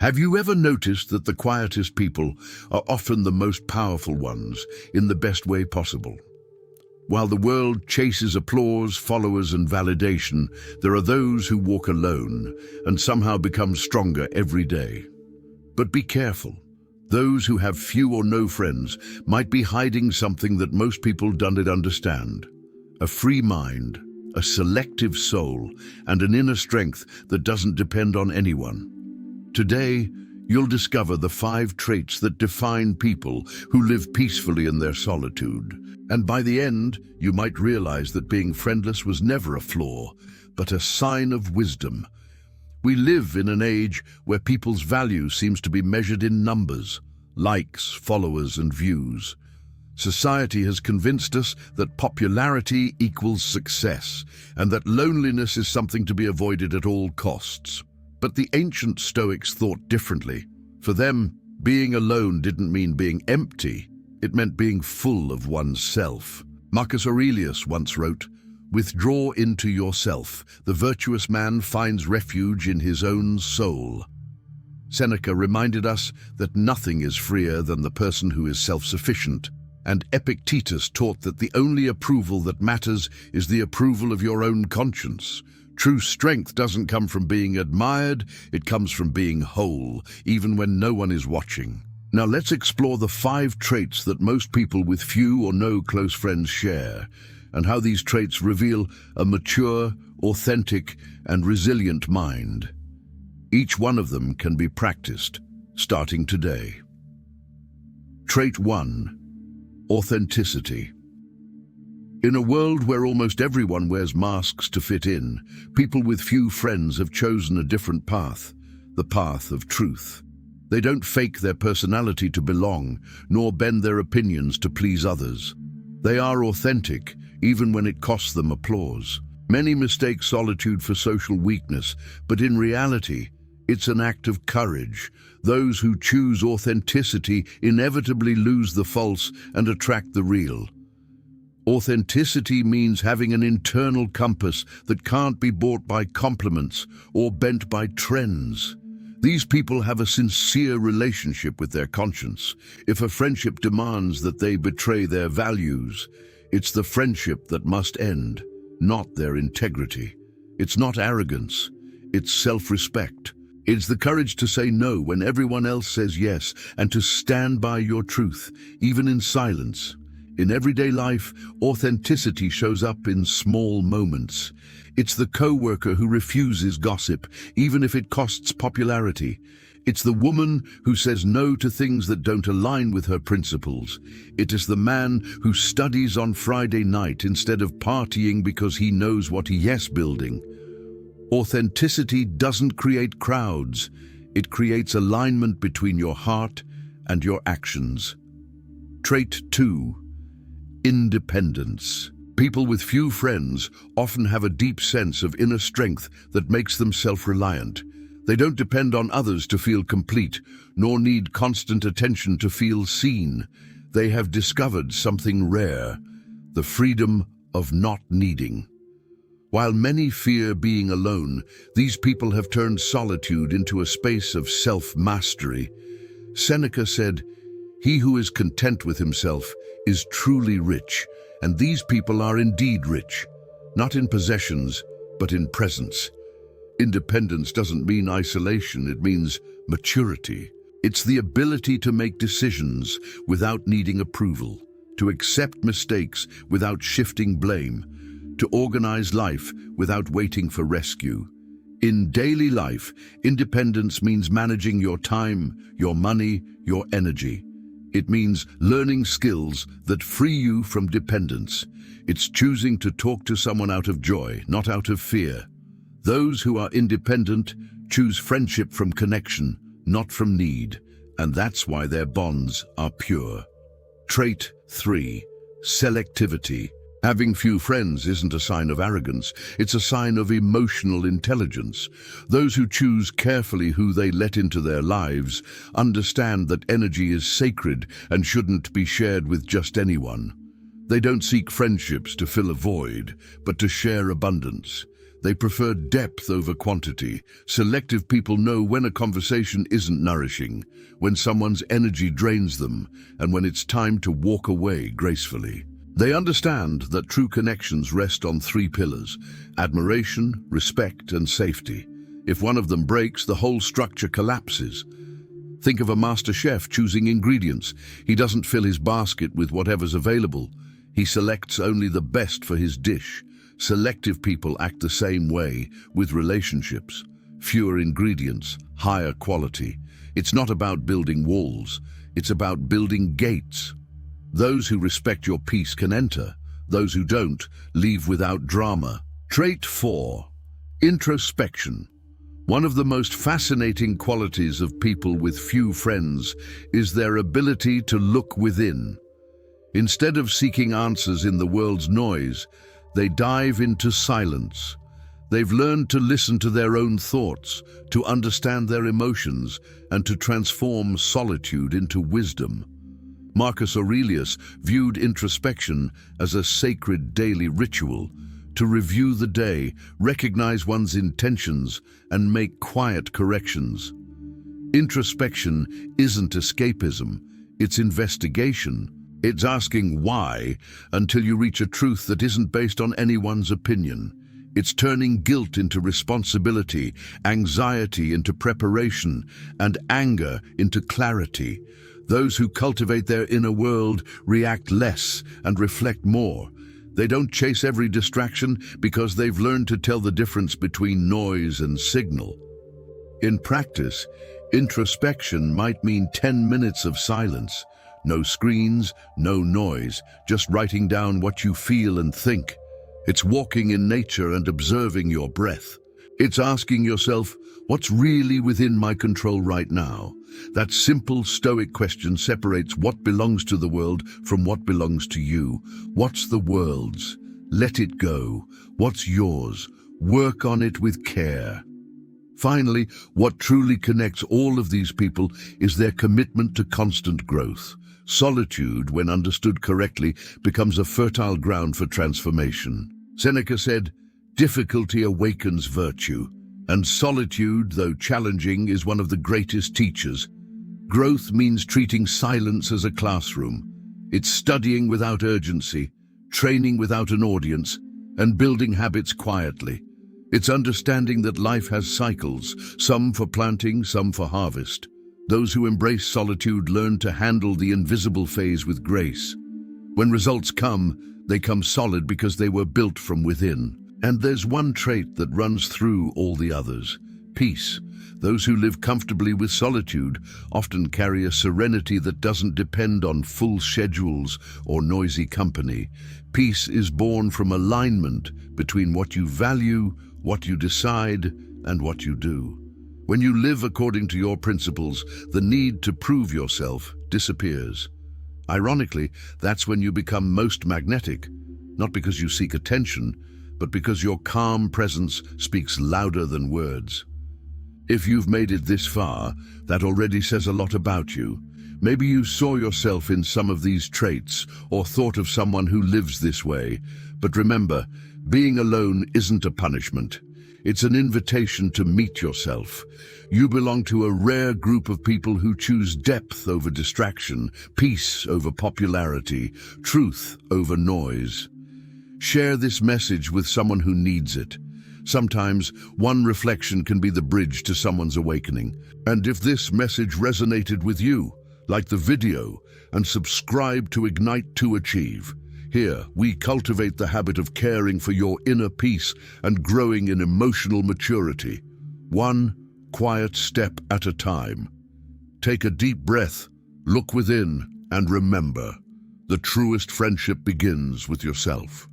Have you ever noticed that the quietest people are often the most powerful ones in the best way possible? While the world chases applause, followers, and validation, there are those who walk alone and somehow become stronger every day. But be careful. Those who have few or no friends might be hiding something that most people don't understand. A free mind, a selective soul, and an inner strength that doesn't depend on anyone. Today, you'll discover the 5 traits that define people who live peacefully in their solitude. And by the end, you might realize that being friendless was never a flaw, but a sign of wisdom. We live in an age where people's value seems to be measured in numbers, likes, followers, and views. Society has convinced us that popularity equals success, and that loneliness is something to be avoided at all costs. But the ancient Stoics thought differently. For them, being alone didn't mean being empty. It meant being full of oneself. Marcus Aurelius once wrote, "Withdraw into yourself. The virtuous man finds refuge in his own soul." Seneca reminded us that nothing is freer than the person who is self-sufficient. And Epictetus taught that the only approval that matters is the approval of your own conscience. True strength doesn't come from being admired, it comes from being whole, even when no one is watching. Now let's explore the 5 traits that most people with few or no close friends share, and how these traits reveal a mature, authentic, and resilient mind. Each one of them can be practiced, starting today. Trait 1. Authenticity. In a world where almost everyone wears masks to fit in, people with few friends have chosen a different path, the path of truth. They don't fake their personality to belong, nor bend their opinions to please others. They are authentic, even when it costs them applause. Many mistake solitude for social weakness, but in reality, it's an act of courage. Those who choose authenticity inevitably lose the false and attract the real. Authenticity means having an internal compass that can't be bought by compliments or bent by trends. These people have a sincere relationship with their conscience. If a friendship demands that they betray their values, it's the friendship that must end, not their integrity. It's not arrogance, it's self-respect. It's the courage to say no when everyone else says yes, and to stand by your truth, even in silence. In everyday life, authenticity shows up in small moments. It's the coworker who refuses gossip, even if it costs popularity. It's the woman who says no to things that don't align with her principles. It is the man who studies on Friday night instead of partying because he knows what he is building. Authenticity doesn't create crowds. It creates alignment between your heart and your actions. Trait 2. Independence. People with few friends often have a deep sense of inner strength that makes them self-reliant. They don't depend on others to feel complete, nor need constant attention to feel seen. They have discovered something rare, the freedom of not needing. While many fear being alone, these people have turned solitude into a space of self-mastery. Seneca said, "He who is content with himself is truly rich," and these people are indeed rich, not in possessions, but in presence. Independence doesn't mean isolation, it means maturity. It's the ability to make decisions without needing approval, to accept mistakes without shifting blame, to organize life without waiting for rescue. In daily life, independence means managing your time, your money, your energy. It means learning skills that free you from dependence. It's choosing to talk to someone out of joy, not out of fear. Those who are independent choose friendship from connection, not from need, and that's why their bonds are pure. Trait 3. Selectivity. Having few friends isn't a sign of arrogance, it's a sign of emotional intelligence. Those who choose carefully who they let into their lives understand that energy is sacred and shouldn't be shared with just anyone. They don't seek friendships to fill a void, but to share abundance. They prefer depth over quantity. Selective people know when a conversation isn't nourishing, when someone's energy drains them, and when it's time to walk away gracefully. They understand that true connections rest on three pillars: admiration, respect, and safety. If one of them breaks, the whole structure collapses. Think of a master chef choosing ingredients. He doesn't fill his basket with whatever's available. He selects only the best for his dish. Selective people act the same way with relationships. Fewer ingredients, higher quality. It's not about building walls, it's about building gates. Those who respect your peace can enter. Those who don't, leave without drama. Trait 4. Introspection. One of the most fascinating qualities of people with few friends is their ability to look within. Instead of seeking answers in the world's noise, they dive into silence. They've learned to listen to their own thoughts, to understand their emotions, and to transform solitude into wisdom. Marcus Aurelius viewed introspection as a sacred daily ritual, to review the day, recognize one's intentions, and make quiet corrections. Introspection isn't escapism, it's investigation. It's asking why until you reach a truth that isn't based on anyone's opinion. It's turning guilt into responsibility, anxiety into preparation, and anger into clarity. Those who cultivate their inner world react less and reflect more. They don't chase every distraction because they've learned to tell the difference between noise and signal. In practice, introspection might mean 10 minutes of silence. No screens, no noise, just writing down what you feel and think. It's walking in nature and observing your breath. It's asking yourself, what's really within my control right now? That simple Stoic question separates what belongs to the world from what belongs to you. What's the world's? Let it go. What's yours? Work on it with care. Finally, what truly connects all of these people is their commitment to constant growth. Solitude, when understood correctly, becomes a fertile ground for transformation. Seneca said, "Difficulty awakens virtue, and solitude, though challenging, is one of the greatest teachers." Growth means treating silence as a classroom. It's studying without urgency, training without an audience, and building habits quietly. It's understanding that life has cycles, some for planting, some for harvest. Those who embrace solitude learn to handle the invisible phase with grace. When results come, they come solid because they were built from within. And there's one trait that runs through all the others: peace. Those who live comfortably with solitude often carry a serenity that doesn't depend on full schedules or noisy company. Peace is born from alignment between what you value, what you decide, and what you do. When you live according to your principles, the need to prove yourself disappears. Ironically, that's when you become most magnetic, not because you seek attention, but because your calm presence speaks louder than words. If you've made it this far, that already says a lot about you. Maybe you saw yourself in some of these traits or thought of someone who lives this way. But remember, being alone isn't a punishment. It's an invitation to meet yourself. You belong to a rare group of people who choose depth over distraction, peace over popularity, truth over noise. Share this message with someone who needs it. Sometimes one reflection can be the bridge to someone's awakening. And if this message resonated with you, like the video and subscribe to Ignite to Achieve. Here, we cultivate the habit of caring for your inner peace and growing in emotional maturity, one quiet step at a time. Take a deep breath, look within, and remember, the truest friendship begins with yourself.